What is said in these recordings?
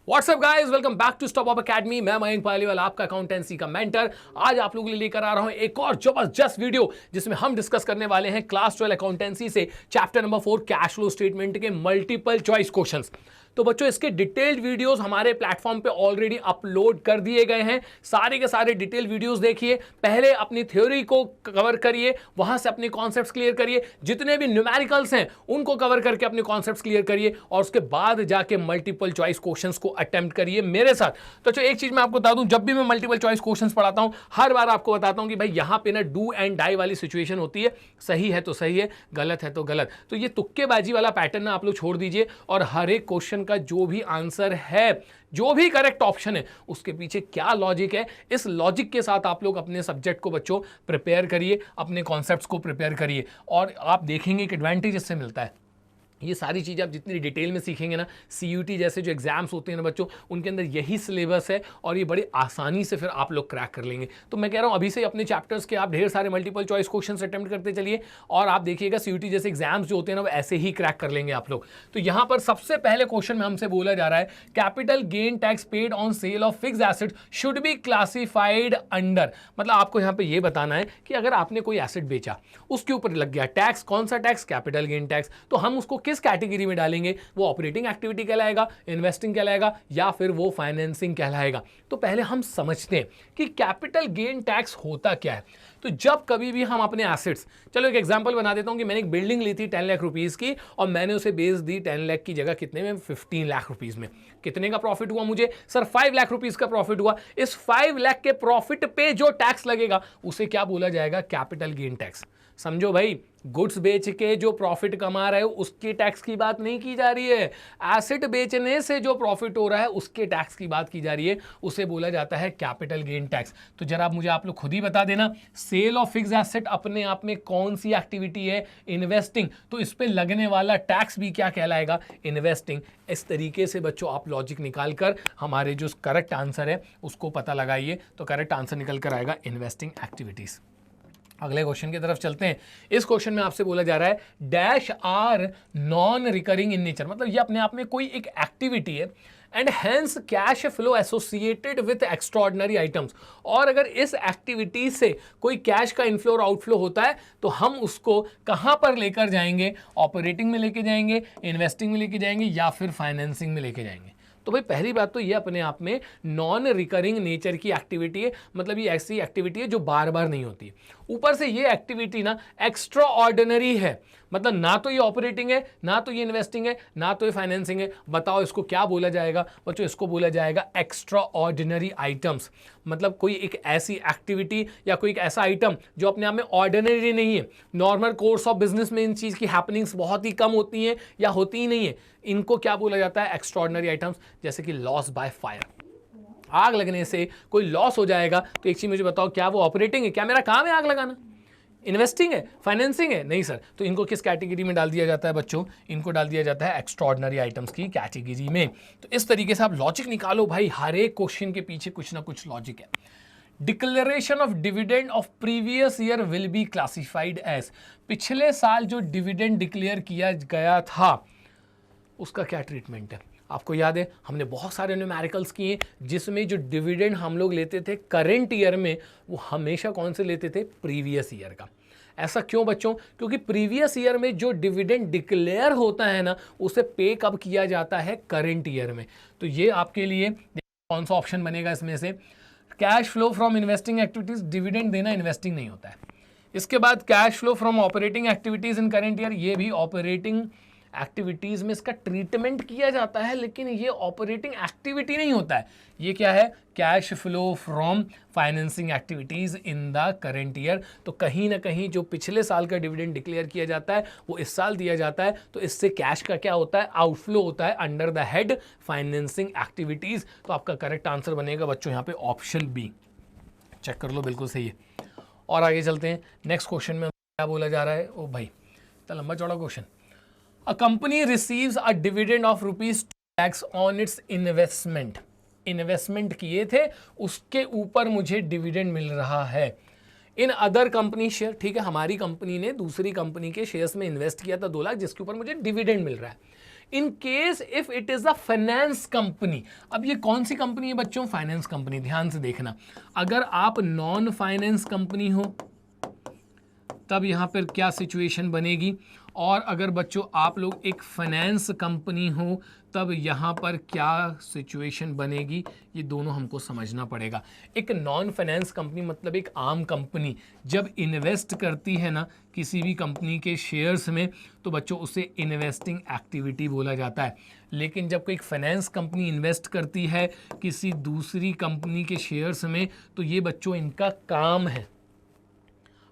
WhatsApp guys, welcome back to Stop Up Academy. मैं मयंक पालीवाल, आपका accountancy का मेंटर। आज आप लोगों के लिए लेकर आ रहा हूं एक और जबरदस्त वीडियो जिसमें हम डिस्कस करने वाले हैं क्लास 12 अकाउंटेंसी से chapter number 4 cash flow statement के मल्टीपल चॉइस क्वेश्चंस। तो बच्चों, इसके डिटेल्ड वीडियोस हमारे प्लेटफॉर्म पे ऑलरेडी अपलोड कर दिए गए हैं। सारे के सारे डिटेल वीडियोस देखिए। पहले अपनी थ्योरी को कवर करिए, वहां से अपने कॉन्सेप्ट्स क्लियर करिए, जितने भी न्यूमेरिकल्स हैं उनको कवर करके अपने कॉन्सेप्ट्स क्लियर करिए और उसके बाद जाके मल्टीपल चॉइस क्वेश्चंस को अटेम्प्ट करिए मेरे साथ। तो एक चीज मैं आपको बता दूं, जब भी मैं मल्टीपल चॉइस क्वेश्चंस पढ़ाता हूं हर बार आपको बताता हूं कि भाई यहां पे ना डू एंड डाई वाली सिचुएशन होती है। सही है तो सही है, गलत है तो गलत। तो ये तुक्केबाजी वाला पैटर्न ना आप लोग छोड़ दीजिए और हर एक क्वेश्चन का जो भी आंसर है, जो भी करेक्ट ऑप्शन है, उसके पीछे क्या लॉजिक है, इस लॉजिक के साथ आप लोग अपने सब्जेक्ट को बच्चों प्रिपेयर करिए, अपने कॉन्सेप्ट्स को प्रिपेयर करिए और आप देखेंगे कि एडवांटेज इससे मिलता है। ये सारी चीज़ें आप जितनी डिटेल में सीखेंगे ना, सीयूटी जैसे जो एग्जाम्स होते हैं ना बच्चों, उनके अंदर यही सिलेबस है और ये बड़ी आसानी से फिर आप लोग क्रैक कर लेंगे। तो मैं कह रहा हूँ अभी से अपने चैप्टर्स के आप ढेर सारे मल्टीपल चॉइस क्वेश्चंस अटेम्प्ट करते चलिए और आप देखिएगा सीयूटी जैसे एग्जाम्स जो होते हैं ना वो ऐसे ही क्रैक कर लेंगे आप लोग। तो यहाँ पर सबसे पहले क्वेश्चन में हमसे बोला जा रहा है capital gain tax paid on sale of fixed asset should be classified under. मतलब आपको यहाँ पे ये बताना है कि अगर आपने कोई एसेट बेचा, उसके ऊपर लग गया टैक्स, कौन सा टैक्स? Capital gain tax. तो हम उसको किस कैटेगरी में डालेंगे? वो ऑपरेटिंग एक्टिविटी कहलाएगा, इन्वेस्टिंग कहलाएगा या फिर वो फाइनेंसिंग कहलाएगा? तो पहले हम समझते हैं कि कैपिटल गेन टैक्स होता क्या है। तो जब कभी भी हम अपने एसेट्स, चलो एक एग्जांपल बना देता हूं कि मैंने एक बिल्डिंग ली थी 10 लाख रुपीस की और मैंने उसे बेच दी 10 लाख की जगह कितने में? 15 लाख रुपीस में। कितने का प्रॉफिट हुआ मुझे? सर 5 लाख रुपीस का प्रॉफिट हुआ। इस 5 लाख के प्रॉफिट पे जो टैक्स लगेगा उसे क्या बोला जाएगा? Capital gain tax. समझो भाई, गुड्स बेच के जो प्रॉफिट कमा रहे हो उसके टैक्स की बात नहीं की जा रही है। एसेट बेचने से जो प्रॉफिट हो रहा है उसके टैक्स की बात की जा रही है, उसे बोला जाता है कैपिटल गेन टैक्स। तो जरा मुझे आप लोग खुद ही बता देना, सेल ऑफ फिक्स्ड एसेट अपने आप में कौन सी एक्टिविटी है? इन्वेस्टिंग। तो इस पे लगने वाला टैक्स भी क्या कहलाएगा? इन्वेस्टिंग। इस तरीके से बच्चों आप लॉजिक निकाल कर हमारे जो करेक्ट आंसर है उसको पता लगाइए। तो करेक्ट आंसर निकल कर आएगा इन्वेस्टिंग एक्टिविटीज। अगले क्वेश्चन की तरफ चलते हैं। इस क्वेश्चन में आपसे बोला जा रहा है dash are non recurring in nature. मतलब ये अपने आप में कोई एक एक्टिविटी है and hence cash flow associated with extraordinary items. और अगर इस एक्टिविटी से कोई कैश का इनफ्लो और आउटफ्लो होता है तो हम उसको कहां पर लेकर जाएंगे? ऑपरेटिंग में लेके जाएंगे, इन्वेस्टिंग में लेके जाएंगे या फिर फाइनेंसिंग में लेके जाएंगे? तो भाई पहली बात तो ये अपने आप में नॉन रिकरिंग नेचर की एक्टिविटी है। मतलब ये ऐसी एक्टिविटी है जो बार बार नहीं होती। ऊपर से ये एक्टिविटी ना एक्स्ट्रा ऑर्डिनरी है। मतलब ना तो ये ऑपरेटिंग है, ना तो ये इन्वेस्टिंग है, ना तो ये फाइनेंसिंग है। बताओ इसको क्या बोला जाएगा बच्चों? इसको बोला जाएगा एक्स्ट्रा ऑर्डिनरी आइटम्स। मतलब कोई एक ऐसी एक्टिविटी या कोई एक ऐसा आइटम जो अपने आप में ऑर्डिनरी नहीं है। नॉर्मल कोर्स ऑफ बिजनेस में इन चीज की हैपनिंग्स बहुत ही कम होती हैं या होती ही नहीं है। इनको क्या बोला जाता है? Extra ordinary items. जैसे कि लॉस बाय फायर, आग लगने से कोई लॉस हो जाएगा तो एक चीज मुझे बताओ, क्या वो ऑपरेटिंग है? क्या मेरा काम है आग लगाना? इन्वेस्टिंग है? फाइनेंसिंग है? नहीं सर। तो इनको किस कैटेगरी में डाल दिया जाता है बच्चों? इनको डाल दिया जाता है एक्स्ट्राऑर्डिनरी आइटम्स की कैटेगरी में। तो इस तरीके से आप लॉजिक निकालो भाई, हर एक क्वेश्चन के पीछे कुछ ना कुछ लॉजिक है। Declaration of dividend of previous year will be classified as. पिछले साल जो डिविडेंड डिक्लेयर किया गया था उसका क्या ट्रीटमेंट है? आपको याद है हमने बहुत सारे न्यूमेरिकल्स किए जिसमें जो डिविडेंड हम लोग लेते थे करेंट ईयर में, वो हमेशा कौन से लेते थे? प्रीवियस ईयर का। ऐसा क्यों बच्चों? क्योंकि प्रीवियस ईयर में जो डिविडेंड डिक्लेयर होता है ना, उसे पे कब किया जाता है? करेंट ईयर में। तो ये आपके लिए कौन सा ऑप्शन बनेगा इसमें से? Cash flow from investing activities. Dividend देना इन्वेस्टिंग नहीं होता है। इसके बाद cash flow from operating activities in current year, ये भी ऑपरेटिंग एक्टिविटीज में इसका ट्रीटमेंट किया जाता है, लेकिन ये ऑपरेटिंग एक्टिविटी नहीं होता है। ये क्या है? Cash flow from financing activities in the current year. तो कहीं ना कहीं जो पिछले साल का डिविडेंड डिक्लेयर किया जाता है वो इस साल दिया जाता है, तो इससे कैश का क्या होता है? आउटफ्लो होता है under the head financing activities. तो आपका करेक्ट आंसर बनेगा बच्चों यहाँ पे ऑप्शन बी। चेक कर लो, बिल्कुल सही है। और आगे चलते हैं। नेक्स्ट क्वेश्चन में क्या बोला जा रहा है? ओ भाई इतना लंबा चौड़ा question. A company receives a dividend of rupees 2 lakhs on its investment. Investment किए थे उसके ऊपर मुझे डिविडेंड मिल रहा है। इन अदर कंपनी शेयर, ठीक है, हमारी कंपनी ने दूसरी कंपनी के शेयर्स में इन्वेस्ट किया था 2 लाख, जिसके ऊपर मुझे डिविडेंड मिल रहा है। In case if it is a finance company, अब ये कौन सी कंपनी है बच्चों? Finance company. ध्यान से देखना, अगर आप नॉन फाइनेंस कंपनी हो तब यहां पर क्या सिचुएशन बनेगी, और अगर बच्चों आप लोग एक फाइनेंस कंपनी हो तब यहाँ पर क्या सिचुएशन बनेगी, ये दोनों हमको समझना पड़ेगा। एक नॉन फाइनेंस कंपनी मतलब एक आम कंपनी जब इन्वेस्ट करती है ना किसी भी कंपनी के शेयर्स में, तो बच्चों उसे इन्वेस्टिंग एक्टिविटी बोला जाता है। लेकिन जब कोई फाइनेंस कंपनी इन्वेस्ट करती है किसी दूसरी कंपनी के शेयर्स में, तो ये बच्चों इनका काम है।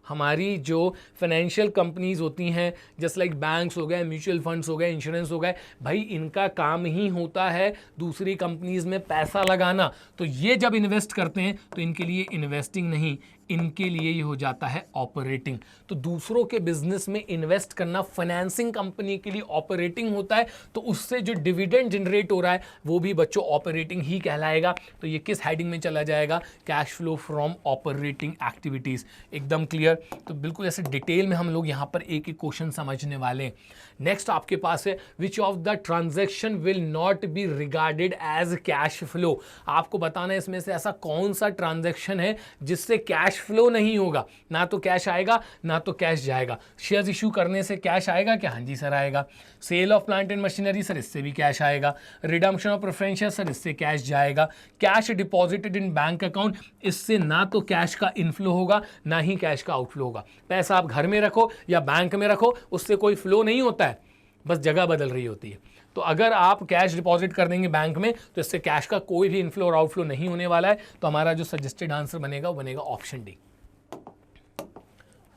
हमारी जो फाइनेंशियल कंपनीज होती हैं जस्ट लाइक बैंक्स हो गए, म्यूचुअल फंड्स हो गए, इंश्योरेंस हो गए, भाई इनका काम ही होता है दूसरी कंपनीज में पैसा लगाना। तो ये जब इन्वेस्ट करते हैं तो इनके लिए इन्वेस्टिंग नहीं, इनके लिए ये हो जाता है ऑपरेटिंग। तो दूसरों के बिजनेस में इन्वेस्ट करना फाइनेंसिंग कंपनी के लिए ऑपरेटिंग होता है, तो उससे जो डिविडेंड जनरेट हो रहा है वो भी बच्चों ऑपरेटिंग ही कहलाएगा। तो ये किस हेडिंग में चला जाएगा? Cash flow from operating activities. एकदम क्लियर। तो बिल्कुल ऐसे डिटेल में हम लोग यहाँ पर एक एक क्वेश्चन समझने वाले हैं। नेक्स्ट आपके पास है which of the transaction will not be regarded as cash flow. आपको बताना है इसमें से ऐसा कौन सा ट्रांजैक्शन है जिससे कैश फ्लो नहीं होगा, ना तो कैश आएगा ना तो कैश जाएगा। शेयर्स इशू करने से कैश आएगा क्या? हाँ जी सर आएगा। Sale of plant and machinery sir, इससे भी कैश आएगा। Redemption of preference share sir, इससे कैश जाएगा। Cash deposited in bank account, इससे ना तो कैश का इनफ्लो होगा ना ही कैश का आउटफ्लो होगा। पैसा आप घर में रखो या बैंक में रखो, उससे कोई फ्लो नहीं होता है, बस जगह बदल रही होती है। तो अगर आप कैश डिपॉजिट कर देंगे बैंक में तो इससे कैश का कोई भी इनफ्लो और आउटफ्लो नहीं होने वाला है। तो हमारा जो सजेस्टेड आंसर बनेगा वो बनेगा ऑप्शन डी।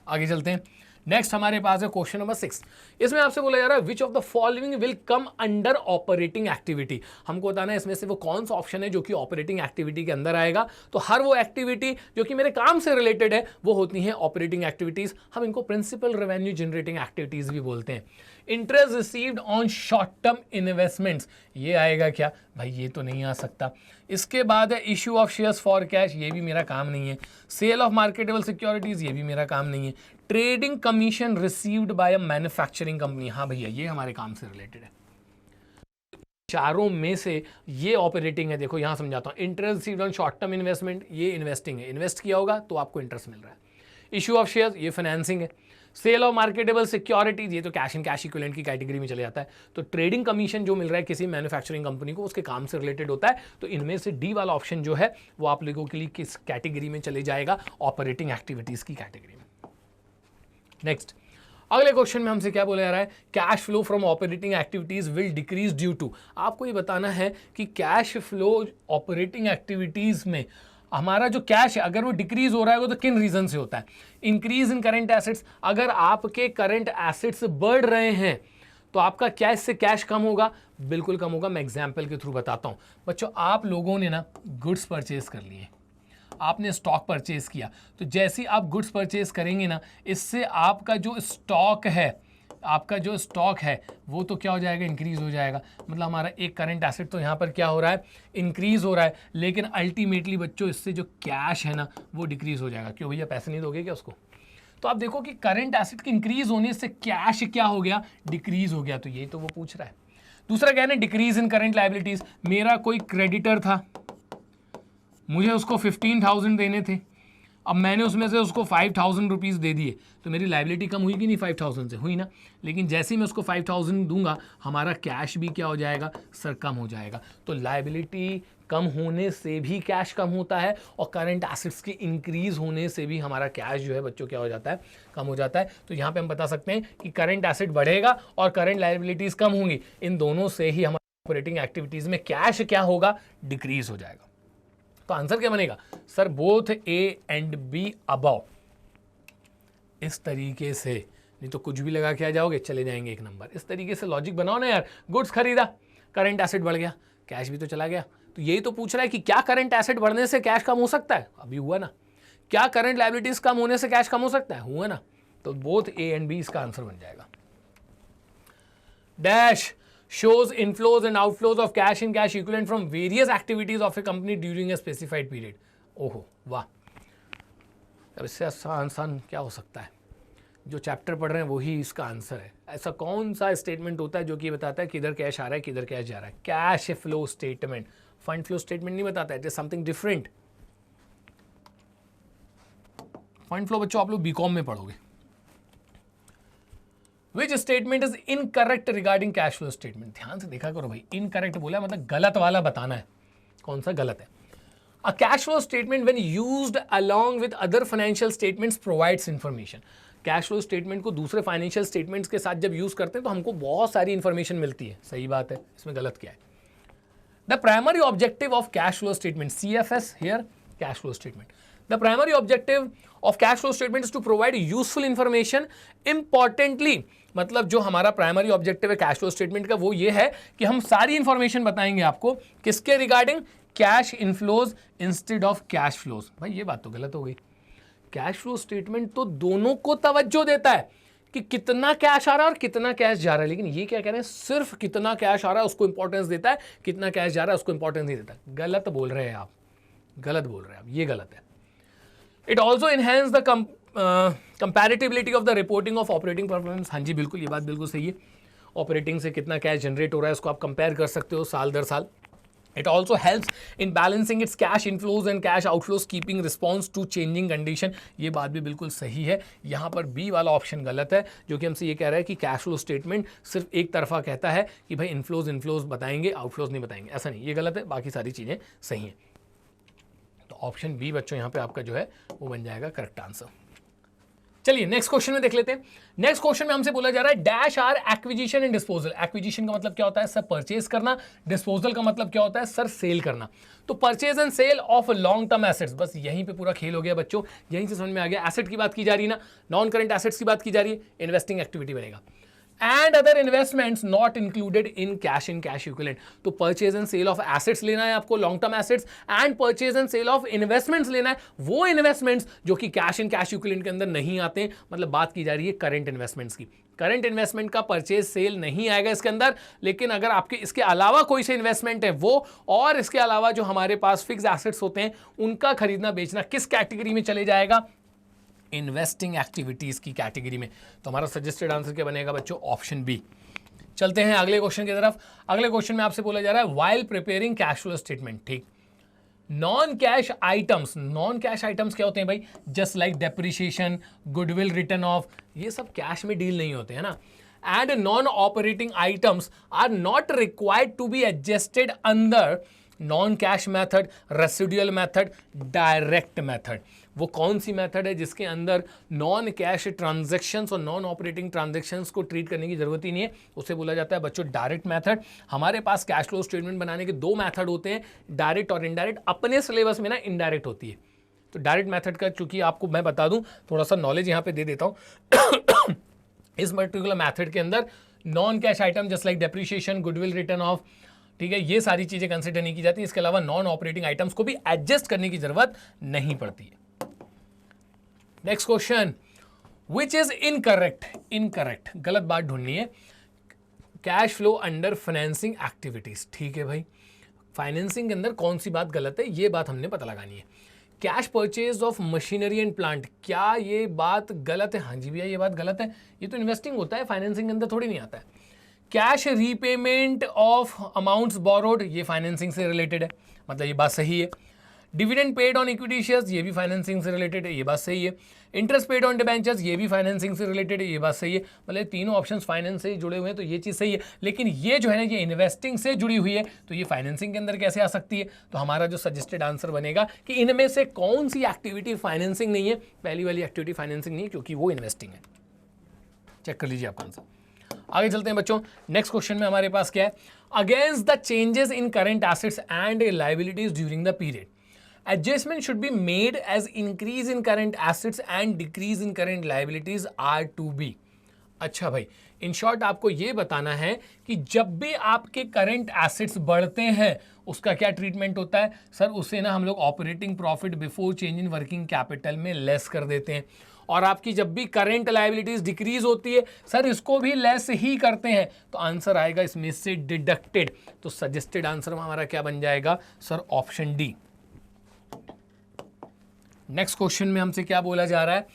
आगे चलते हैं। नेक्स्ट हमारे पास है क्वेश्चन नंबर 6। इसमें आपसे बोला जा रहा है which of the following will come under operating activity. हमको बताना है इसमें से वो कौन सा ऑप्शन है जो कि ऑपरेटिंग एक्टिविटी के अंदर आएगा। तो हर वो एक्टिविटी जो कि मेरे काम से रिलेटेड है वो होती है ऑपरेटिंग एक्टिविटीज। हम इनको प्रिंसिपल रेवेन्यू जनरेटिंग एक्टिविटीज भी बोलते हैं। Interest received on short term investments, ये आएगा क्या? भाई ये तो नहीं आ सकता। इसके बाद है issue of shares for cash, ये भी मेरा काम नहीं है। सेल ऑफ मार्केटेबल सिक्योरिटीज, ये भी मेरा काम नहीं है। Trading commission received by a manufacturing company, हाँ भैया ये हमारे काम से रिलेटेड है। चारों में से ये ऑपरेटिंग है। देखो यहां समझाता हूं। Interest received on short term investment, ये इन्वेस्टिंग है, इन्वेस्ट किया होगा तो आपको इंटरेस्ट मिल रहा है। इशू ऑफ शेयर्स, ये फाइनेंसिंग है। सेल ऑफ मार्केटेबल सिक्योरिटीज, ये तो कैश एंड कैश इक्विवेलेंट की कैटेगरी में चले जाता है। तो ट्रेडिंग कमीशन जो मिल रहा है किसी मैन्युफैक्चरिंग कंपनी को, उसके काम से रिलेटेड होता है। तो इनमें से डी वाला ऑप्शन जो है वो आप लोगों के लिए किस कैटेगरी में चले जाएगा? ऑपरेटिंग एक्टिविटीज की कैटेगरी में। नेक्स्ट अगले क्वेश्चन में हमसे क्या बोला जा रहा है? Cash flow from operating activities will decrease due to. आपको ये बताना है कि कैश फ्लो ऑपरेटिंग एक्टिविटीज में हमारा जो कैश है अगर वो डिक्रीज हो रहा है वो तो किन रीजन से होता है? इंक्रीज इन करंट एसेट्स, अगर आपके करंट एसेट्स बढ़ रहे हैं तो आपका क्या इससे कैश कम होगा? बिल्कुल कम होगा। मैं एग्जाम्पल के थ्रू बताता हूं। बच्चों आप लोगों ने ना गुड्स परचेज कर लिए, आपने स्टॉक परचेज किया, तो जैसे आप गुड्स परचेज करेंगे ना, इससे आपका जो स्टॉक है वो तो क्या हो जाएगा? इंक्रीज हो जाएगा। मतलब हमारा एक करंट एसेट तो यहाँ पर क्या हो रहा है? इंक्रीज हो रहा है, लेकिन अल्टीमेटली बच्चों इससे जो कैश है ना वो डिक्रीज हो जाएगा। क्यों भैया, पैसे नहीं दोगे क्या उसको? तो आप देखो कि करंट एसेट के इंक्रीज होने से कैश क्या हो गया? डिक्रीज हो गया। तो ये तो वो पूछ रहा है। दूसरा क्या है? डिक्रीज इन करंट लायबिलिटीज। मेरा कोई क्रेडिटर था, मुझे उसको 15,000 देने थे, अब मैंने उसमें से उसको 5,000 रुपीज़ दे दिए, तो मेरी लायबिलिटी कम हुई कि नहीं? 5,000 से हुई ना। लेकिन जैसे ही मैं उसको 5,000 दूंगा हमारा कैश भी क्या हो जाएगा? सर कम हो जाएगा। तो लायबिलिटी कम होने से भी कैश कम होता है और करंट एसेट्स के इंक्रीज होने से भी हमारा कैश जो है बच्चों क्या हो जाता है? कम हो जाता है। तो यहाँ पे हम बता सकते हैं कि करंट एसेट बढ़ेगा और करंट लायबिलिटीज़ कम होंगी, इन दोनों से ही हमारे ऑपरेटिंग एक्टिविटीज़ में कैश क्या होगा? डिक्रीज हो जाएगा। तो आंसर क्या बनेगा? Sir both A and be above. इस तरीके से, नहीं तो कुछ भी लगा के आ जाओगे चले जाएंगे एक नंबर। इस तरीके से लॉजिक बनाओ ना यार। गुड्स खरीदा, करंट एसेट बढ़ गया, कैश भी तो चला गया। तो यही तो पूछ रहा है कि क्या करंट एसेट बढ़ने से कैश कम हो सकता है? अभी हुआ ना। क्या करंट लायबिलिटीज कम होने से कैश कम हो सकता है? हुआ ना। तो बोथ ए एंड बी इसका आंसर बन जाएगा। Dash shows inflows and outflows of cash and cash equivalent from various activities of a company during a specified period. ओहो वाह, अब इससे आसान क्या हो सकता है? जो चैप्टर पढ़ रहे हैं वही इसका आंसर है। ऐसा कौन सा स्टेटमेंट होता है जो कि बताता है किधर कैश आ रहा है किधर कैश जा रहा है? Cash flow statement, fund flow statement नहीं बताता है, it is something different. Fund flow बच्चों आप लोग बीकॉम में पढ़ोगे। Which statement is incorrect regarding cash flow statement? ध्यान से देखा करो भाई, इनकरेक्ट बोला मतलब गलत वाला बताना है, कौन सा गलत है। A cash flow statement when used along with other financial statements provides information. Cash flow statement को दूसरे फाइनेंशियल स्टेटमेंट्स के साथ जब यूज करते हैं तो हमको बहुत सारी इंफॉर्मेशन मिलती है। सही बात है, इसमें गलत क्या है? The primary objective of cash flow statement, CFS here cash flow statement, the primary objective of cash flow statement is to provide useful information. Importantly मतलब जो हमारा प्राइमरी ऑब्जेक्टिव है कैश फ्लो स्टेटमेंट का वो ये है कि हम सारी इंफॉर्मेशन बताएंगे आपको किसके regarding? Cash inflows instead of cash flows. भाई ये बात तो गलत हो गई। कैश फ्लो स्टेटमेंट तो दोनों को तवज्जो देता है कि कितना कैश आ रहा है और कितना कैश जा रहा है, लेकिन ये क्या कह रहे हैं? सिर्फ कितना कैश आ रहा है उसको इंपॉर्टेंस देता है, कितना कैश जा रहा है उसको इंपॉर्टेंस नहीं देता। गलत बोल रहे हैं आप, गलत बोल रहे हैं आप, ये गलत है। It also enhance the comparability of the reporting of operating performance. हाँ जी बिल्कुल, ये बात बिल्कुल सही है। ऑपरेटिंग से कितना कैश जनरेट हो रहा है उसको आप कंपेयर कर सकते हो साल दर साल। It also helps in balancing its cash inflows and cash outflows, keeping response to changing condition। ये बात भी बिल्कुल सही है। यहाँ पर बी वाला ऑप्शन गलत है, जो कि हमसे ये कह रहा है कि कैश फ्लो स्टेटमेंट सिर्फ एक तरफा कहता है कि भाई इनफ्लोज बताएंगे, आउटफ्लोज नहीं बताएंगे। ऐसा नहीं, ये गलत है, बाकी सारी चीज़ें सही हैं। तो ऑप्शन बी बच्चों यहाँ पे आपका जो है वो बन जाएगा करेक्ट आंसर। चलिए नेक्स्ट क्वेश्चन में देख लेते हैं। नेक्स्ट क्वेश्चन में हमसे बोला जा रहा है dash are acquisition and disposal. Acquisition का मतलब क्या होता है सर? परचेज करना। डिस्पोजल का मतलब क्या होता है सर? सेल करना। तो purchase and sale of long term assets, बस यहीं पे पूरा खेल हो गया बच्चों, यहीं से समझ में आ गया। एसेट की बात की जा रही है ना, नॉन करंट एसेट्स की बात की जा रही है, इन्वेस्टिंग एक्टिविटी बनेगा। And other investments not included in cash equivalent. तो purchase and sale of assets लेना है आपको, long term assets, and purchase and sale of investments लेना है, वो इन्वेस्टमेंट्स जो कि कैश इक्विवेलेंट के अंदर नहीं आते हैं। मतलब बात की जा रही है करंट इन्वेस्टमेंट्स की। करंट इन्वेस्टमेंट का परचेज सेल नहीं आएगा इसके अंदर, लेकिन अगर आपके इसके अलावा कोई से इन्वेस्टमेंट है वो, और इसके अलावा जो हमारे पास फिक्स एसेट्स होते हैं उनका खरीदना बेचना किस कैटेगरी में चले जाएगा? इन्वेस्टिंग एक्टिविटीज की कैटेगरी में। तो हमारा सजेस्टेड आंसर क्या बनेगा बच्चों? Option B. चलते हैं अगले क्वेश्चन की तरफ। अगले क्वेश्चन में आपसे बोला जा रहा है while preparing cash flow statement. ठीक, non cash items, non cash items क्या होते हैं भाई? Just like depreciation, goodwill return off, ये सब कैश में डील नहीं होते हैं ना। And non operating items are not required to be adjusted under non cash method, residual method, direct method. वो कौन सी मेथड है जिसके अंदर नॉन कैश ट्रांजैक्शंस और नॉन ऑपरेटिंग ट्रांजैक्शंस को ट्रीट करने की जरूरत ही नहीं है? उसे बोला जाता है बच्चों डायरेक्ट मेथड। हमारे पास कैश फ्लो स्टेटमेंट बनाने के दो मेथड होते हैं, डायरेक्ट और इनडायरेक्ट। अपने सिलेबस में ना इनडायरेक्ट होती है, तो डायरेक्ट मेथड का चूंकि आपको मैं बता दूं, थोड़ा सा नॉलेज यहाँ पे दे देता हूँ। इस पर्टिकुलर मेथड के अंदर non cash item just like depreciation, goodwill return of, ठीक है, ये सारी चीजें कंसिडर नहीं की जाती। इसके अलावा नॉन ऑपरेटिंग आइटम्स को भी एडजस्ट करने की जरूरत नहीं पड़ती है। Next question, which is incorrect? Incorrect, गलत बात ढूंढनी है। Cash flow under financing activities. ठीक है भाई, फाइनेंसिंग के अंदर कौन सी बात गलत है, ये बात हमने पता लगानी है। Cash purchase of machinery and plant, क्या ये बात गलत है? हाँ जी भैया, ये बात गलत है, ये तो इन्वेस्टिंग होता है, फाइनेंसिंग के अंदर थोड़ी नहीं आता है। Cash repayment of amounts borrowed, ये फाइनेंसिंग से रिलेटेड है, मतलब ये बात सही है। Dividend paid on equity shares, ये भी फाइनेंसिंग से रिलेटेड है, ये बात सही है। इंटरेस्ट पेड ऑन डिबेंचर्स, ये भी फाइनेंसिंग से रिलेटेड है, ये बात सही है। मतलब तीनों ऑप्शंस फाइनेंस से जुड़े हुए हैं, तो ये चीज़ सही है। लेकिन ये जो है ना, ये इन्वेस्टिंग से जुड़ी हुई है, तो ये फाइनेंसिंग के अंदर कैसे आ सकती है? तो हमारा जो सजेस्टेड आंसर बनेगा कि इनमें से कौन सी एक्टिविटी फाइनेंसिंग नहीं है? पहली वाली एक्टिविटी फाइनेंसिंग नहीं है, क्योंकि वो इन्वेस्टिंग है। चेक कर लीजिए आपका आंसर। आगे चलते हैं बच्चों। नेक्स्ट क्वेश्चन में हमारे पास क्या है? Against the changes in current assets and liabilities during the period, adjustment should be made as increase in current assets and decrease in current liabilities are to be। अच्छा भाई, इन शॉर्ट आपको ये बताना है कि जब भी आपके करंट एसेट्स बढ़ते हैं उसका क्या ट्रीटमेंट होता है? सर उसे ना हम लोग operating profit before change in working capital में लेस कर देते हैं। और आपकी जब भी करंट लायबिलिटीज डिक्रीज होती है सर इसको भी लेस ही करते हैं, तो आंसर आएगा इसमें से डिडक्टेड। तो सजेस्टेड आंसर हमारा क्या बन जाएगा sir? Option D. Next question में हमसे क्या बोला जा रहा है?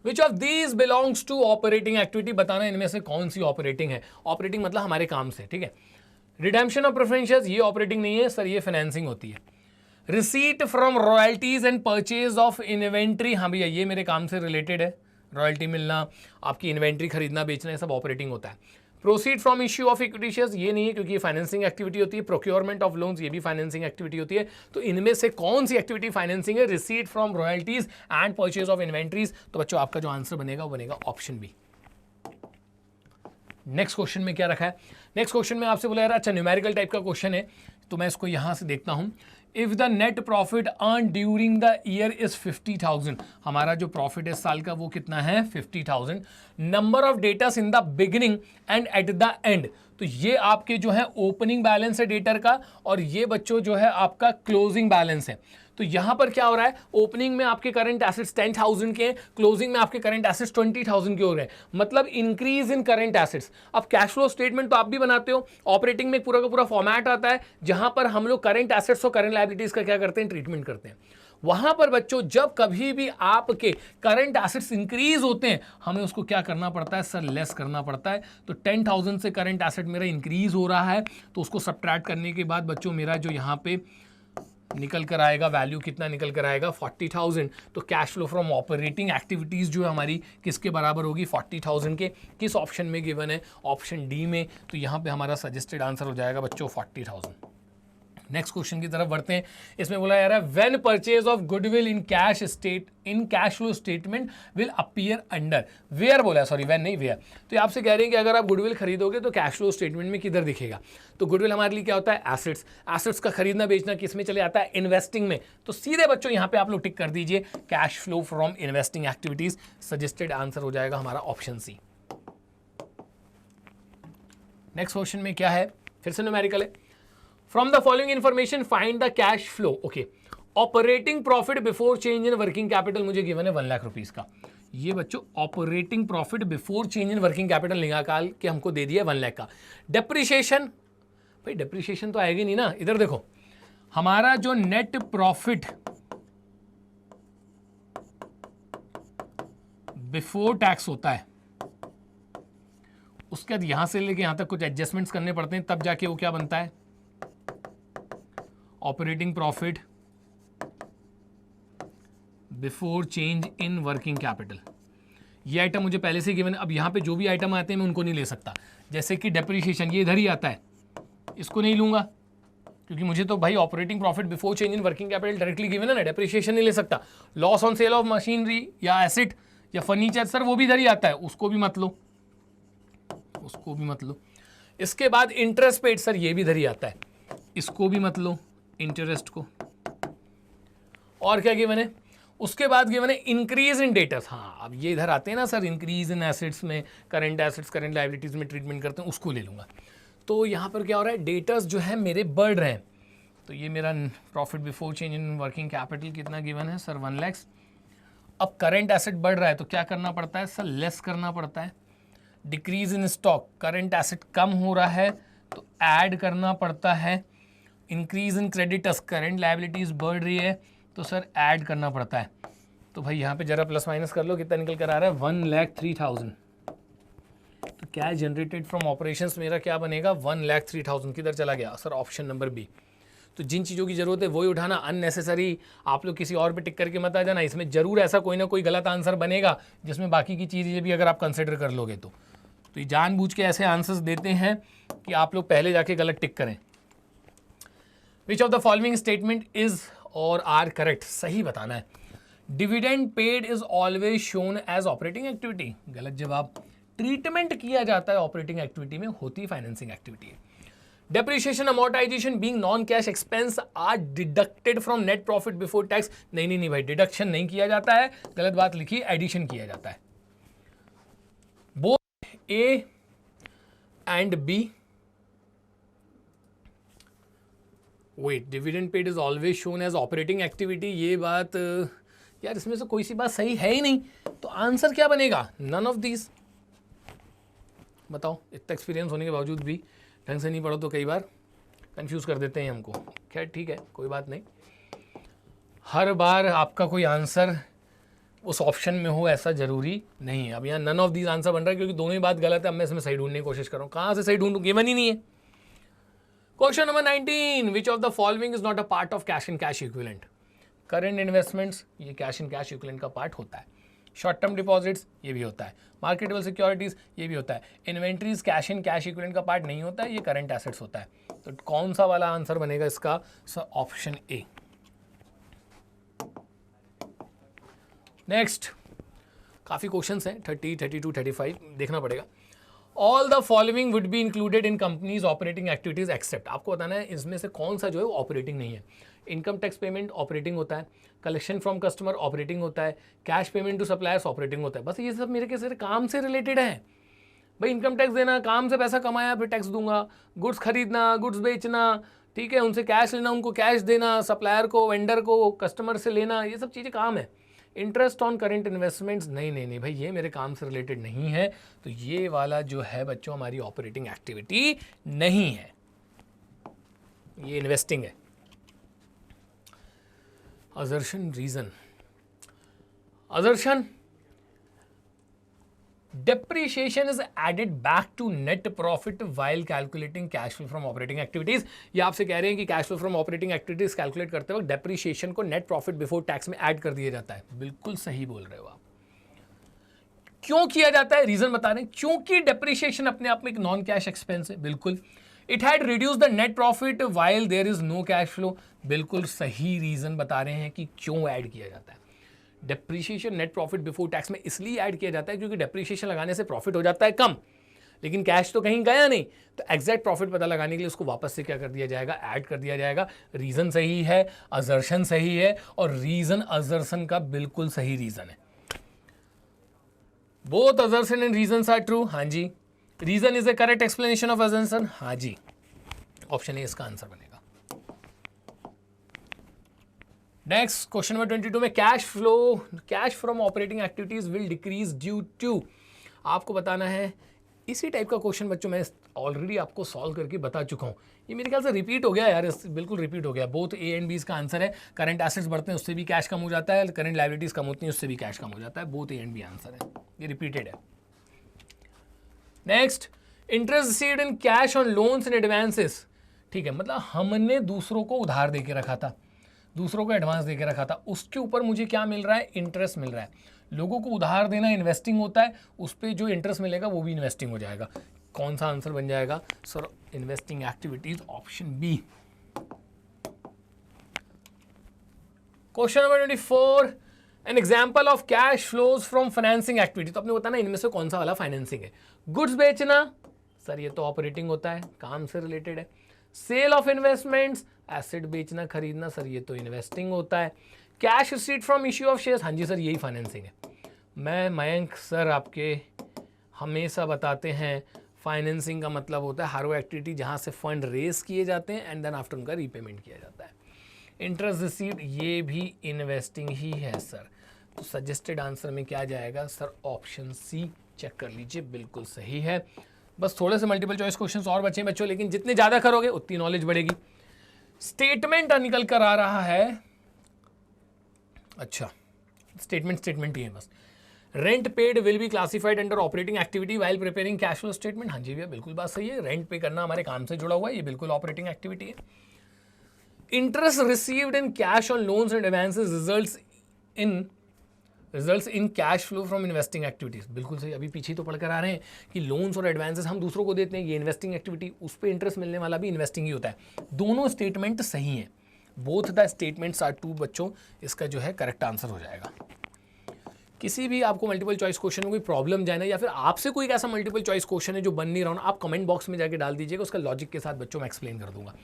Which of these belongs to operating activity, बताना इनमें से कौन सी ऑपरेटिंग है। ऑपरेटिंग मतलब हमारे काम से, ठीक है। रिडेम्पशन ऑफ प्रेफरेंशियल्स, ये ऑपरेटिंग नहीं है सर, ये फाइनेंसिंग होती है। Receipt from royalties and purchase of inventory, हाँ भैया ये मेरे काम से रिलेटेड है, रॉयल्टी मिलना, आपकी इन्वेंट्री खरीदना बेचना, ये सब ऑपरेटिंग होता है। Proceed from issue of equity shares, ये नहीं है क्योंकि ये फाइनेंसिंग एक्टिविटी होती है। प्रोक्योरमेंट ऑफ लोन्स, ये भी फाइनेंसिंग एक्टिविटी होती है। तो इनमें से कौन सी एक्टिविटी फाइनेंसिंग है? Receipt from royalties and purchase of inventories. तो बच्चों आपका जो आंसर बनेगा वो बनेगा ऑप्शन बी। नेक्स्ट क्वेश्चन में क्या रखा है? नेक्स्ट क्वेश्चन में आपसे बोला यार, अच्छा न्यूमेरिकल टाइप का क्वेश्चन है, तो मैं इसको यहां से देखता हूं। If the net profit earn during the year is 50,000, हमारा जो प्रॉफिट है साल का वो कितना है? 50,000। Number of debtors in the beginning and at the end, तो ये आपके जो है ओपनिंग बैलेंस है डेटर का, और ये बच्चों जो है आपका क्लोजिंग बैलेंस है। तो यहां पर क्या हो रहा है? ओपनिंग में आपके करंट एसेट्स 10,000 के हैं, क्लोजिंग में आपके करंट एसेट्स 20,000 के हो रहे हैं, मतलब इंक्रीज इन करंट एसेट्स। अब कैश फ्लो स्टेटमेंट तो आप भी बनाते हो, ऑपरेटिंग में पूरा का पूरा फॉर्मेट आता है जहां पर हम लोग करंट एसेट्स और करंट लायबिलिटीज का क्या करते हैं? ट्रीटमेंट करते हैं। वहां पर बच्चों जब कभी भी आपके करंट एसेट्स इंक्रीज होते हैं, हमें उसको क्या करना पड़ता है? सर लेस करना पड़ता है। तो 10,000 से करंट एसेट मेरा इंक्रीज हो रहा है, तो उसको सब्ट्रैक्ट करने के बाद बच्चों मेरा जो यहाँ पे निकल कर आएगा वैल्यू, कितना निकल कर आएगा? 40,000। तो cash flow from operating activities जो है हमारी किसके बराबर होगी? 40,000 के। किस ऑप्शन में गिवन है? ऑप्शन डी में। तो यहाँ पे हमारा सजेस्टेड आंसर हो जाएगा बच्चों 40,000। नेक्स्ट क्वेश्चन की तरफ बढ़ते हैं। इसमें बोला जा रहा है when purchase of goodwill in cash flow statement will appear under, where बोला है, सॉरी व्हेन नहीं वेयर। तो ये आपसे कह रहे हैं कि अगर आप गुडविल खरीदोगे तो कैश फ्लो स्टेटमेंट में किधर दिखेगा? तो गुडविल हमारे लिए क्या होता है? एसेट्स। एसेट्स का खरीदना बेचना किस में चले आता है? इन्वेस्टिंग में। तो सीधे बच्चों यहाँ पे आप लोग टिक कर दीजिए cash flow from investing activities. Suggested answer हो जाएगा हमारा ऑप्शन सी। नेक्स्ट क्वेश्चन में क्या है? फिर से न्यूमेरिकल है। From the following information find the cash flow. Okay. Operating profit before change in working capital मुझे गिवन है 1 लाख रुपीज का। ये बच्चों operating profit before change in working capital निकाल के हमको दे दिया 1 लाख का। डेप्रिसिएशन, भाई डेप्रिसिएशन तो आएगी नहीं ना। इधर देखो, हमारा जो नेट प्रॉफिट बिफोर टैक्स होता है, उसके बाद यहां से लेके यहां तक कुछ एडजस्टमेंट्स करने पड़ते हैं, तब जाके वो क्या बनता है? Operating profit before change in working capital. ये आइटम मुझे पहले से गिवन है। अब यहां पे जो भी आइटम आते हैं मैं उनको नहीं ले सकता, जैसे कि डेप्रिसिएशन, ये इधर ही आता है, इसको नहीं लूंगा क्योंकि मुझे तो भाई operating profit before change in working capital directly given है ना, डेप्रिसिएशन नहीं ले सकता। Loss on sale of machinery या एसेट या फर्नीचर, सर वो भी इधर ही आता है, उसको भी मत लो, उसको भी मत लो। इसके बाद इंटरेस्ट पेड, सर ये भी इधर ही आता है, इसको भी मत लो, इंटरेस्ट को। और क्या गिवन है? उसके बाद गिवन है इंक्रीज इन डेटर्स। हाँ अब ये इधर आते हैं ना सर, इंक्रीज इन एसेट्स में, करंट एसेट्स करंट लायबिलिटीज में ट्रीटमेंट करते हैं, उसको ले लूंगा। तो यहाँ पर क्या हो रहा है? डेटर्स जो है मेरे बढ़ रहे हैं। तो ये मेरा profit before change in working capital कितना गिवन है सर? 1 लाख। अब करंट एसेट बढ़ रहा है तो क्या करना पड़ता है सर? लेस करना पड़ता है। Decrease in stock, current asset कम हो रहा है तो ऐड करना पड़ता है। Increase in creditors, current liabilities बढ़ रही है तो सर ऐड करना पड़ता है। तो भाई यहाँ पे जरा प्लस माइनस कर लो, कितना निकल कर आ रहा है? 1,03,000। तो कैश जनरेटेड फ्रॉम ऑपरेशंस मेरा क्या बनेगा? 1,03,000। किधर चला गया सर? Option number B. तो जिन चीज़ों की जरूरत है वही उठाना, अननेसेसरी आप लोग किसी और पे टिक करके मत आ जाना। इसमें जरूर ऐसा कोई ना कोई गलत आंसर बनेगा जिसमें बाकी की चीज़ें भी अगर आप कंसिडर कर लोगे तो ये जानबूझ के ऐसे आंसर्स देते हैं कि आप लोग पहले जाके गलत टिक करें। Which of the following statement is और आर करेक्ट? सही बताना है। Dividend paid is always shown as operating activity, गलत जवाब। ट्रीटमेंट किया जाता है ऑपरेटिंग एक्टिविटी में, होती फाइनेंसिंग एक्टिविटी है। Depreciation amortisation being non cash expense are deducted from net profit before tax. नहीं भाई, डिडक्शन नहीं किया जाता है, गलत बात लिखी, एडिशन किया जाता है। Both A and B. Wait, dividend paid is always shown as operating activity, ये बात यार इसमें से कोई सी बात सही है ही नहीं, तो आंसर क्या बनेगा? None of these. बताओ, इतना एक्सपीरियंस होने के बावजूद भी ढंग से नहीं पढ़ो तो कई बार कंफ्यूज कर देते हैं हमको। खैर ठीक है, कोई बात नहीं, हर बार आपका कोई आंसर उस ऑप्शन में हो ऐसा जरूरी नहीं है। अब यहाँ नन ऑफ दीज आंसर बन रहा है क्योंकि दोनों ही बात गलत है। अब मैं इसमें सही ढूंढने की कोशिश कर रहा हूँ, कहाँ से सही ढूंढूं, गिवन ही नहीं है। Question number 19, which of the following is not a part of cash and cash equivalent. Current investments ये कैश एंड कैश इक्विवेलेंट का पार्ट होता है। शॉर्ट टर्म डिपॉजिट्स ये भी होता है। मार्केटेबल सिक्योरिटीज ये भी होता है। Inventories cash and cash equivalent का पार्ट नहीं होता है, ये करंट एसेट्स होता है। तो कौन सा वाला आंसर बनेगा इसका? Sir option A. नेक्स्ट, काफ़ी क्वेश्चंस हैं, 30, 32, 35 देखना पड़ेगा। All the following would be included in company's operating activities except. आपको बताना है इसमें से कौन सा जो है वो ऑपरेटिंग नहीं है। इनकम टैक्स पेमेंट ऑपरेटिंग होता है, कलेक्शन फ्रॉम कस्टमर ऑपरेटिंग होता है, cash payment to suppliers operating होता है। बस ये सब मेरे के काम से रिलेटेड है भाई। इनकम टैक्स देना, काम से पैसा कमाया फिर टैक्स दूंगा, गुड्स खरीदना, गुड्स बेचना, ठीक है, उनसे कैश लेना, उनको कैश देना, सप्लायर को, वेंडर को, कस्टमर से लेना, ये सब चीज़ें काम है। इंटरेस्ट ऑन करेंट इन्वेस्टमेंट्स नहीं भाई, ये मेरे काम से रिलेटेड नहीं है। तो ये वाला जो है बच्चों हमारी ऑपरेटिंग एक्टिविटी नहीं है, ये इन्वेस्टिंग है। Assertion, reason, assertion, depreciation is added back to net profit while calculating cash flow from operating activities। ये आपसे कह रहे हैं कि cash flow from operating activities calculate करते वक्त डेप्रीशिएशन को नेट प्रॉफिट बिफोर टैक्स में ऐड कर दिया जाता है। बिल्कुल सही बोल रहे हो आप। क्यों किया जाता है, रीजन बता रहे हैं। क्योंकि डेप्रीशिएशन अपने आप में एक नॉन कैश एक्सपेंस है। बिल्कुल। It had reduce the net profit while there is no cash flow. बिल्कुल सही रीजन बता रहे हैं कि क्यों ऐड किया जाता है। Depreciation net profit before tax में इसलिए ऐड किया जाता है क्योंकि डेप्रीशिएशन लगाने से प्रॉफिट हो जाता है कम, लेकिन कैश तो कहीं गया नहीं। तो एग्जैक्ट प्रॉफिट पता लगाने के लिए उसको वापस से क्या कर दिया जाएगा, ऐड कर दिया जाएगा। रीजन सही है, असर्शन सही है, और रीजन असर्शन का बिल्कुल सही रीजन है। Both assertion and reason are true. हाँ जी, reason is the correct explanation of assertion. हाँ जी, ऑप्शन ए इसका आंसर बनेगा। नेक्स्ट, क्वेश्चन नंबर 22 में cash from operating activities will decrease due to. आपको बताना है, इसी टाइप का क्वेश्चन बच्चों मैं ऑलरेडी आपको सॉल्व करके बता चुका हूँ। ये मेरे ख्याल से रिपीट हो गया यार, बिल्कुल रिपीट हो गया। बोथ ए एंड बी इसका आंसर है। करंट एसेट्स बढ़ते हैं उससे भी कैश कम हो जाता है, करंट लायबिलिटीज कम होती हैं उससे भी कैश कम हो जाता है। Both A and B answer है, ये रिपीटेड है। Next, interest received in cash on loans and advances. ठीक है, मतलब हमने दूसरों को उधार दे के रखा था, दूसरों को एडवांस दे के रखा था, उसके ऊपर मुझे क्या मिल रहा है, इंटरेस्ट मिल रहा है। लोगों को उधार देना इन्वेस्टिंग होता है, उस पर जो इंटरेस्ट मिलेगा वो भी इन्वेस्टिंग हो जाएगा। कौन सा आंसर बन जाएगा sir? Investing activities, option B. Question number 24, an example of cash flows from financing activity. तो आपने बताना इनमें से कौन सा वाला फाइनेंसिंग है। गुड्स बेचना, सर ये तो ऑपरेटिंग होता है, काम से रिलेटेड है। सेल ऑफ इन्वेस्टमेंट्स, एसेट बेचना खरीदना, सर ये तो इन्वेस्टिंग होता है। Cash receipt from issue of shares, हाँ जी सर यही फाइनेंसिंग है। मैं मयंक सर आपके हमेशा बताते हैं फाइनेंसिंग का मतलब होता है हर वो एक्टिविटी जहाँ से फंड रेज किए जाते हैं एंड देन आफ्टर उनका रीपेमेंट किया जाता है। इंटरेस्ट रिसीव्ड ये भी इन्वेस्टिंग ही है सर। तो सजेस्टेड आंसर में क्या जाएगा सर? Option C. चेक कर लीजिए, बिल्कुल सही है। बस थोड़े से मल्टीपल चॉइस क्वेश्चंस और बचे बच्चों, लेकिन जितने ज़्यादा करोगे उतनी नॉलेज बढ़ेगी। स्टेटमेंट निकल कर आ रहा है, अच्छा स्टेटमेंट ही है बस। Rent paid will be classified under operating activity while preparing cash flow statement. हाँ जी भैया बिल्कुल बात सही है, रेंट पे करना हमारे काम से जुड़ा हुआ है, ये बिल्कुल ऑपरेटिंग एक्टिविटी है। Interest received in cash on loans and advances results in cash flow from investing activities, बिल्कुल सही। अभी पीछे तो पढ़कर आ रहे हैं कि लोन्स और एडवांसेस हम दूसरों को देते हैं, ये इन्वेस्टिंग एक्टिविटी, उस पर इंटरेस्ट मिलने वाला भी इन्वेस्टिंग ही होता है। दोनों स्टेटमेंट सही हैं, both the statements are true बच्चों। इसका जो है करेक्ट आंसर हो जाएगा। किसी भी आपको मल्टीपल चॉइस क्वेश्चन में कोई प्रॉब्लम जाए ना, या फिर आपसे कोई ऐसा मल्टीपल चॉइस क्वेश्चन है जो बन नहीं रहा हो, आप कमेंट बॉक्स में जाके डाल दीजिएगा, उसका लॉजिक के साथ बच्चों मैं एक्सप्लेन कर दूंगा।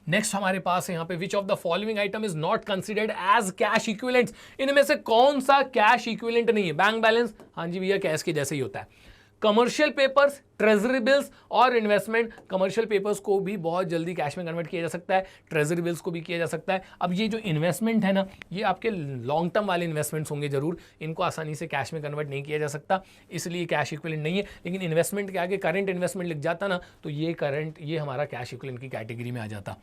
नेक्स्ट हमारे पास है यहाँ पे, which of the following item is not considered as cash equivalent. इनमें से कौन सा कैश इक्विवेलेंट नहीं है? बैंक बैलेंस, हाँ जी भैया कैश के जैसे ही होता है। कमर्शियल पेपर्स, ट्रेजरी बिल्स और इन्वेस्टमेंट। कमर्शियल पेपर्स को भी बहुत जल्दी कैश में कन्वर्ट किया जा सकता है, ट्रेजरी बिल्स को भी किया जा सकता है। अब ये जो इन्वेस्टमेंट है ना, ये आपके लॉन्ग टर्म वाले इन्वेस्टमेंट्स होंगे जरूर, इनको आसानी से कैश में कन्वर्ट नहीं किया जा सकता, इसलिए कैश इक्विवेलेंट नहीं है। लेकिन इन्वेस्टमेंट के आगे करंट इन्वेस्टमेंट लिख जाता ना, तो ये हमारा कैश इक्विवेलेंट की कैटेगरी में आ जाता।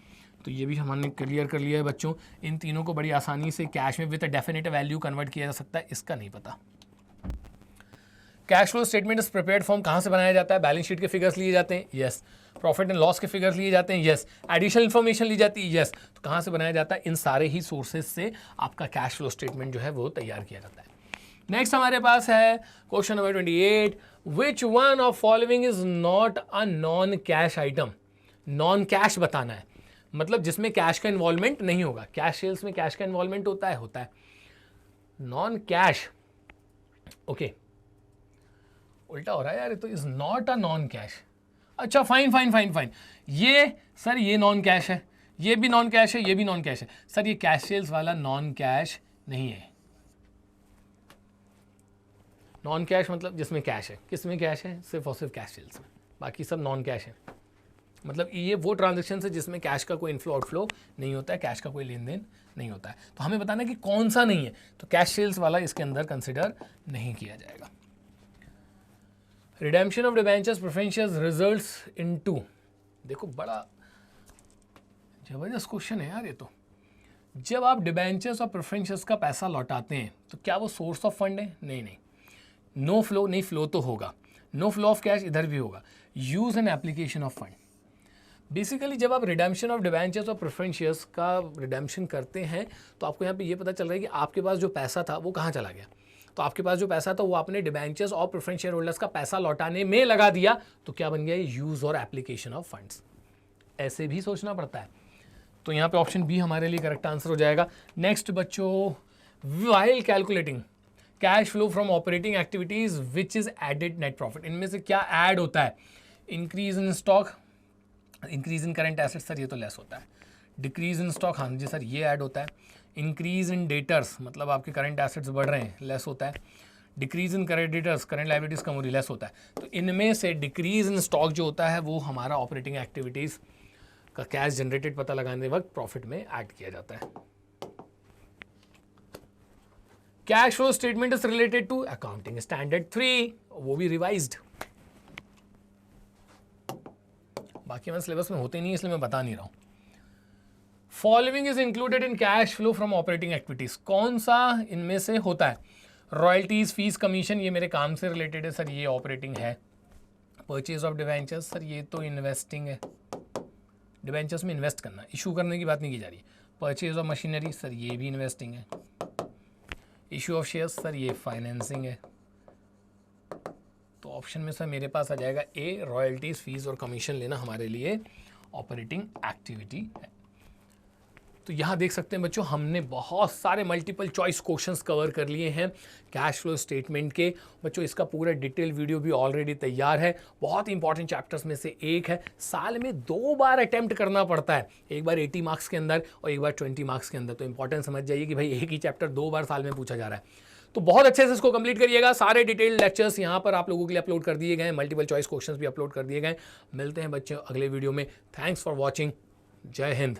तो ये भी हमने क्लियर कर लिया है बच्चों। इन तीनों को बड़ी आसानी से कैश में with a definite value convert किया जा सकता है, इसका नहीं पता। Cash flow statement is prepared form कहाँ से बनाया जाता है? बैलेंस शीट के फिगर्स लिए जाते हैं, यस। प्रॉफिट एंड लॉस के फिगर्स लिए जाते हैं, यस। एडिशनल इन्फॉर्मेशन ली जाती है, यस। तो कहाँ से बनाया जाता है? इन सारे ही सोर्सेज से आपका कैश फ्लो स्टेटमेंट जो है वो तैयार किया जाता है। नेक्स्ट हमारे पास है question number 28, which one of following is not a non cash item? Non cash बताना है, मतलब जिसमें कैश का इन्वॉल्वमेंट नहीं होगा। कैश सेल्स में कैश का इन्वॉल्वमेंट होता है। नॉन कैश, ओके, उल्टा हो रहा है यार, तो is not a non cash. अच्छा फाइन, ये सर ये नॉन कैश है, ये भी नॉन कैश है, ये भी नॉन कैश है। सर ये कैश सेल्स वाला नॉन कैश नहीं है। नॉन कैश मतलब जिसमें कैश है, किसमें कैश है? सिर्फ और सिर्फ कैश सेल्स में, बाकी सब नॉन कैश है। मतलब ये वो ट्रांजेक्शन है जिसमें कैश का कोई इनफ्लो आउटफ्लो नहीं होता है, कैश का कोई लेन देन नहीं होता है। तो हमें बताना है कि कौन सा नहीं है, तो कैश सेल्स वाला इसके अंदर कंसिडर नहीं किया जाएगा। Redemption of debentures preferentials results into, देखो बड़ा जबरदस्त क्वेश्चन है यार ये तो। जब आप डिबेंचर्स और प्रेफरेंशियल्स का पैसा लौटाते हैं तो क्या वो सोर्स ऑफ फंड है? नहीं। नो फ्लो, नहीं, फ्लो तो होगा। नो फ्लो ऑफ कैश इधर भी होगा। Use and application of fund, basically जब आप रिडेम्पशन ऑफ डिबेंचर्स और प्रेफरेंशियल्स का रिडेम्पशन करते हैं तो आपको यहाँ पे ये पता चल रहा है कि आपके पास जो पैसा था वो कहाँ चला गया। तो आपके पास जो पैसा था वो आपने डिबेंचर्स और प्रेफरेंस शेयर होल्डर्स का पैसा लौटाने में लगा दिया, तो क्या बन गया? यूज और एप्लीकेशन ऑफ फंड्स। ऐसे भी सोचना पड़ता है। तो यहाँ पे ऑप्शन बी हमारे लिए करेक्ट आंसर हो जाएगा। नेक्स्ट बच्चों, while calculating cash flow from operating activities which is added net profit, इनमें से क्या ऐड होता है? Increase in stock, increase in current assets, sir ये तो लेस होता है। डिक्रीज इन स्टॉक, हाँ जी सर ये ऐड होता है। इंक्रीज इन डेटर्स, मतलब आपके करंट एसेट्स बढ़ रहे हैं, लेस होता है। Decrease in creditors, current liabilities कम हो रही, लेस होता है। तो इनमें से डिक्रीज इन स्टॉक जो होता है वो हमारा ऑपरेटिंग एक्टिविटीज का कैश जनरेटेड पता लगाने वक्त प्रॉफिट में ऐड किया जाता है। Cash flow statement is related to accounting standard 3, वो भी रिवाइज्ड। बाकी हमारे सिलेबस में होते नहीं इसलिए मैं बता नहीं रहा हूं। Following is included in cash flow from operating activities, कौन सा इनमें से होता है? रॉयल्टीज, फीस, कमीशन, ये मेरे काम से रिलेटेड है सर, ये ऑपरेटिंग है। परचेज ऑफ डिवेंचर्स, सर ये तो इन्वेस्टिंग है, डिवेंचर्स में इन्वेस्ट करना, इशू करने की बात नहीं की जा रही है। परचेज ऑफ मशीनरी, सर ये भी इन्वेस्टिंग है। इशू ऑफ शेयर्स, सर ये फाइनेंसिंग है। तो ऑप्शन में सर मेरे पास आ जाएगा ए, रॉयल्टीज, फीस और कमीशन लेना हमारे लिए ऑपरेटिंग एक्टिविटी है। तो यहाँ देख सकते हैं बच्चों, हमने बहुत सारे मल्टीपल चॉइस क्वेश्चंस कवर कर लिए हैं कैश फ्लो स्टेटमेंट के। बच्चों इसका पूरा डिटेल वीडियो भी ऑलरेडी तैयार है। बहुत इंपॉर्टेंट चैप्टर्स में से एक है, साल में 2 बार अटेम्प्ट करना पड़ता है, एक बार 80 मार्क्स के अंदर और एक बार 20 मार्क्स के अंदर। तो इंपॉर्टेंट समझ जाइए कि भाई एक ही चैप्टर 2 बार साल में पूछा जा रहा है। तो बहुत अच्छे से इसको कंप्लीट करिएगा। सारे डिटेल्ड लेक्चर्स यहाँ पर आप लोगों के लिए अपलोड कर दिए गए, मल्टीपल चॉइस क्वेश्चंस भी अपलोड कर दिए गए। मिलते हैं बच्चों अगले वीडियो में। Thanks for watching. जय हिंद।